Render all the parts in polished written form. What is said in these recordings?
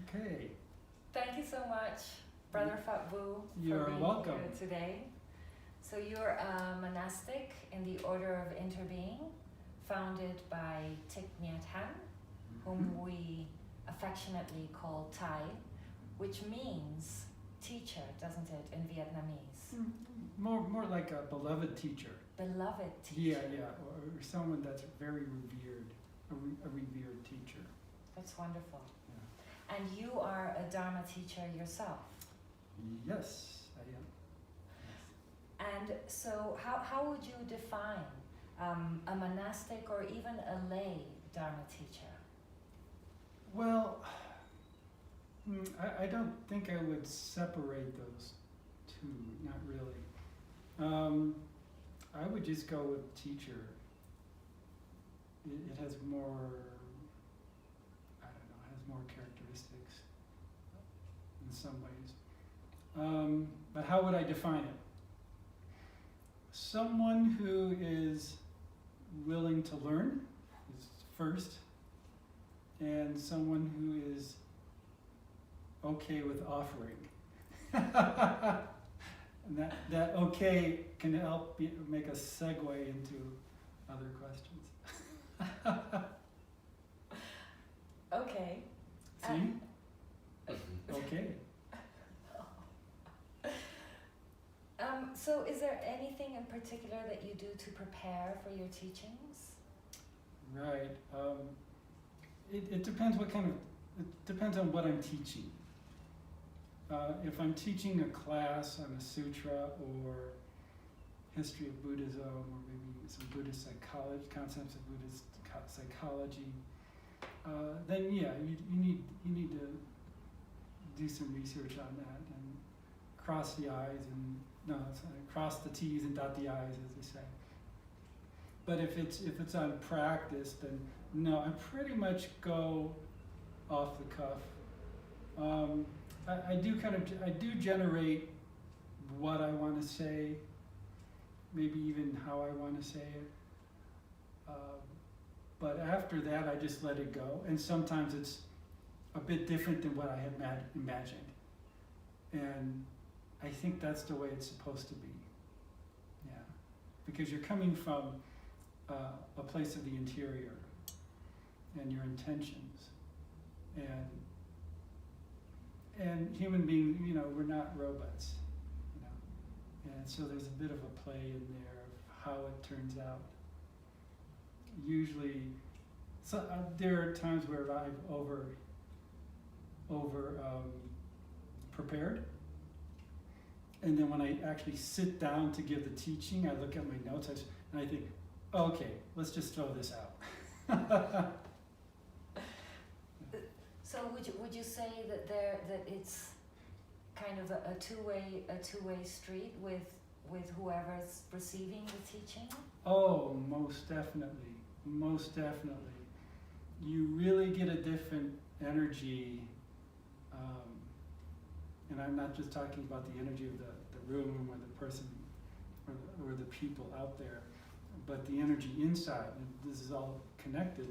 Okay. Thank you so much, Brother Phap Vu, You're for being welcome. here today. So you're a monastic in the Order of Interbeing, founded by Thich, Nhat, Hanh, whom we affectionately call Thai, which means teacher, doesn't it, in Vietnamese? More like a beloved teacher. Beloved teacher. Yeah, or someone that's very revered, a revered teacher. That's wonderful. Yeah. And you are a Dharma teacher yourself. Yes, I am. And so how would you define a monastic or even a lay Dharma teacher? Well, I don't think I would separate those two, not really. I would just go with teacher. It has more, I don't know, it has more characteristics in some ways. But how would I define it? Someone who is willing to learn is first, and someone who is okay with offering. And that okay can help make a segue into other questions. Okay. See? Okay. So is there anything in particular that you do to prepare for your teachings? Right. It depends it depends on what I'm teaching. If I'm teaching a class on a sutra or history of Buddhism or maybe some Buddhist psychology, concepts of Buddhist psychology, then yeah, you need to do some research on that and cross the I's and cross the T's and dot the I's, as they say. But if it's on practice, then no, I pretty much go off the cuff. I do generate what I want to say, maybe even how I want to say it. But after that, I just let it go. And sometimes it's a bit different than what I had imagined. And I think that's the way it's supposed to be. Yeah. Because you're coming from a place of the interior and your intentions. And human beings, we're not robots. And so there's a bit of a play in there of how it turns out. Usually, there are times where I've over prepared, and then when I actually sit down to give the teaching, I look at my notes and I think, okay, let's just throw this out. So would you say that it's kind of a two-way street with whoever's receiving the teaching? Oh, most definitely. You really get a different energy, and I'm not just talking about the energy of the room or the person or the people out there, but the energy inside. And this is all connected.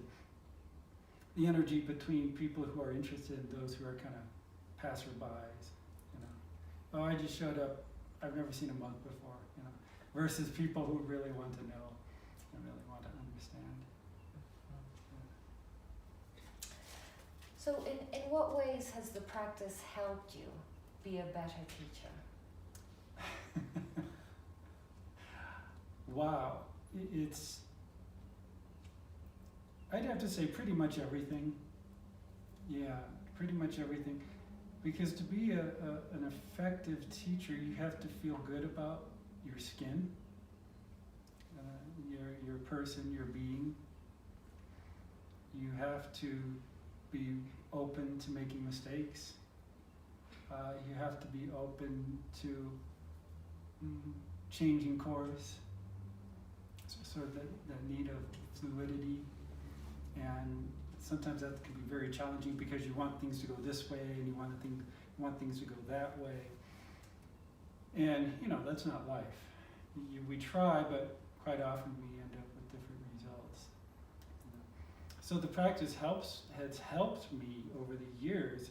The energy between people who are interested and those who are kind of passerbys. Oh, I just showed up. I've never seen a monk before. Versus people who really want to know and really want to understand. So in what ways has the practice helped you be a better teacher? Wow. I'd have to say pretty much everything. Yeah, pretty much everything. Because to be an effective teacher, you have to feel good about your skin, your person, your being. You have to be open to making mistakes. You have to be open to changing course. So that need of fluidity. And sometimes that can be very challenging because you want things to go this way and you want things to go that way. And, that's not life. We try, but quite often we end up with different results. So the practice has helped me over the years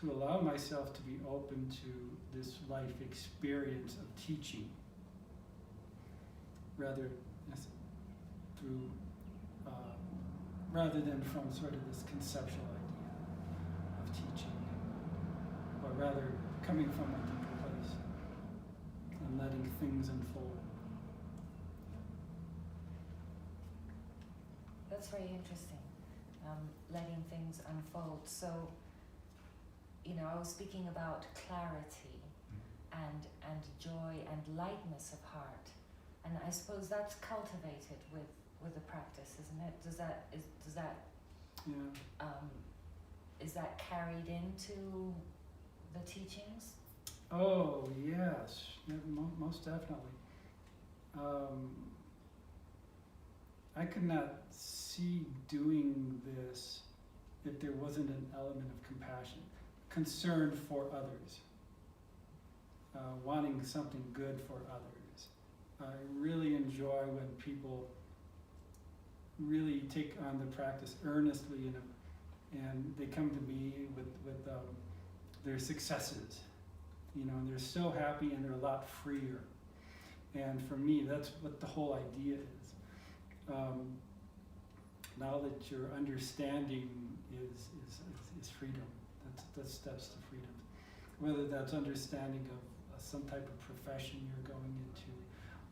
to allow myself to be open to this life experience of teaching, rather through, rather than from sort of this conceptual idea of teaching, but rather coming from a deeper place and letting things unfold. That's very interesting, letting things unfold. So, I was speaking about clarity and joy and lightness of heart, and I suppose that's cultivated with the practice, isn't it? Yeah. Is that carried into the teachings? Oh yes, yeah, most definitely. I could not see doing this if there wasn't an element of compassion, concern for others, wanting something good for others. I really enjoy when people really take on the practice earnestly and they come to me with their successes, and they're so happy and they're a lot freer. And for me, that's what the whole idea is. Knowledge or understanding is freedom. That's steps to freedom. Whether that's understanding of some type of profession you're going into,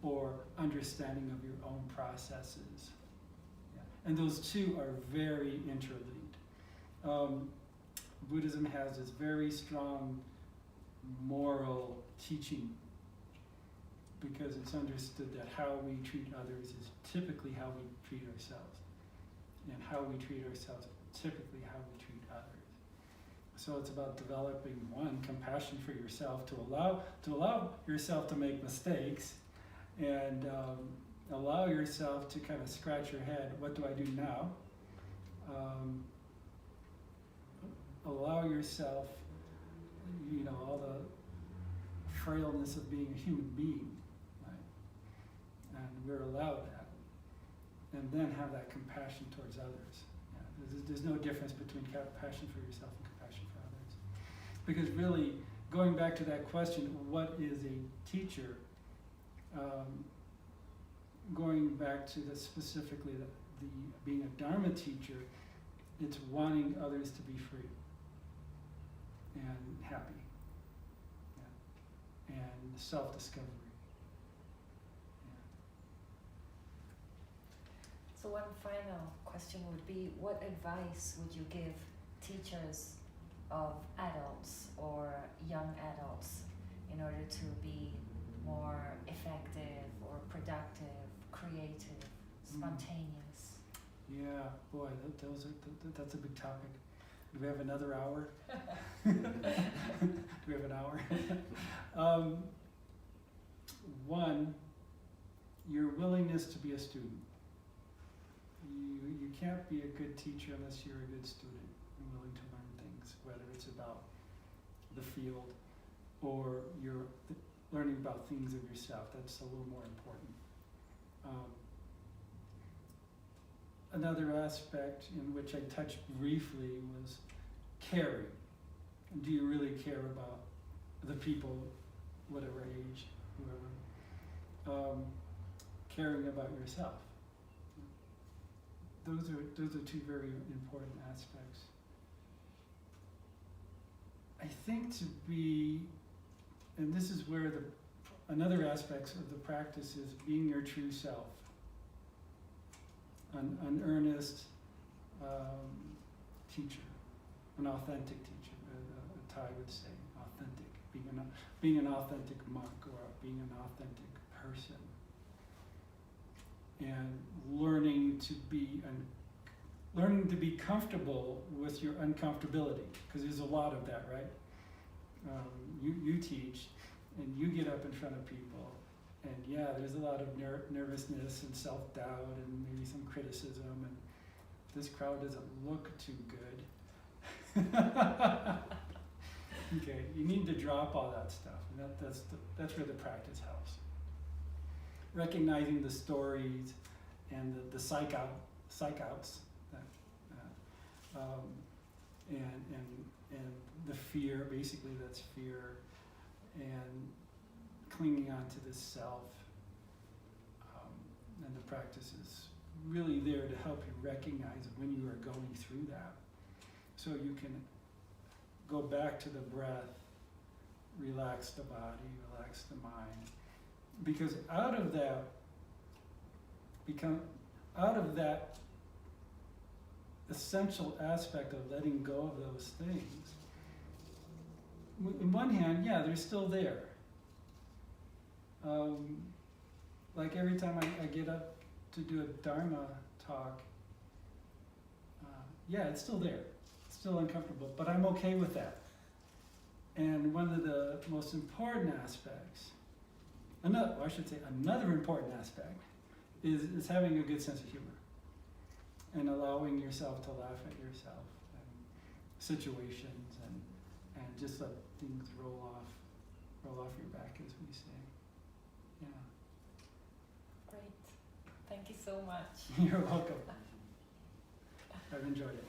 or understanding of your own processes. Yeah. And those two are very interlinked. Buddhism has this very strong moral teaching because it's understood that how we treat others is typically how we treat ourselves. And how we treat ourselves is typically how we treat others. So it's about developing, one, compassion for yourself, to allow yourself to make mistakes, and allow yourself to kind of scratch your head, what do I do now? Allow yourself, all the frailness of being a human being, right? And we're allowed that. And then have that compassion towards others. Yeah, there's no difference between compassion for yourself and compassion for others. Because really, going back to that question, what is a teacher? Going back to specifically the being a Dharma teacher, it's wanting others to be free and happy, yeah, and self-discovery. So one final question would be, what advice would you give teachers of adults or young adults in order to be more effective or productive, creative, spontaneous? Yeah, boy, that's a big topic. Do we have another hour? Do we have an hour? One, your willingness to be a student. You can't be a good teacher unless you're a good student and willing to learn things, whether it's about the field or you're learning about things of yourself. That's a little more important. Another aspect in which I touched briefly was caring. Do you really care about the people, whatever age, whoever? Caring about yourself. Those are two very important aspects. I think to be, and this is where another aspect of the practice is being your true self. An earnest teacher, an authentic teacher, a Thai would say, authentic, being an authentic monk or being an authentic person. And learning to be comfortable with your uncomfortability, because there's a lot of that, right? You teach, and you get up in front of people, and yeah, there's a lot of nervousness and self-doubt and maybe some criticism, and this crowd doesn't look too good. Okay, you need to drop all that stuff, and that's where the practice helps. Recognizing the stories and the psych outs, and the fear, basically that's fear, and clinging on to the self. And the practice is really there to help you recognize when you are going through that. So you can go back to the breath, relax the body, relax the mind. Because out of that essential aspect of letting go of those things, in one hand, yeah, they're still there. Like every time I get up to do a Dharma talk, yeah, it's still there. It's still uncomfortable, but I'm okay with that. And one of the most important aspects, another important aspect, is having a good sense of humor and allowing yourself to laugh at yourself and situations and just let things roll off your back, as we say. Yeah. Great. Thank you so much. You're welcome. I've enjoyed it.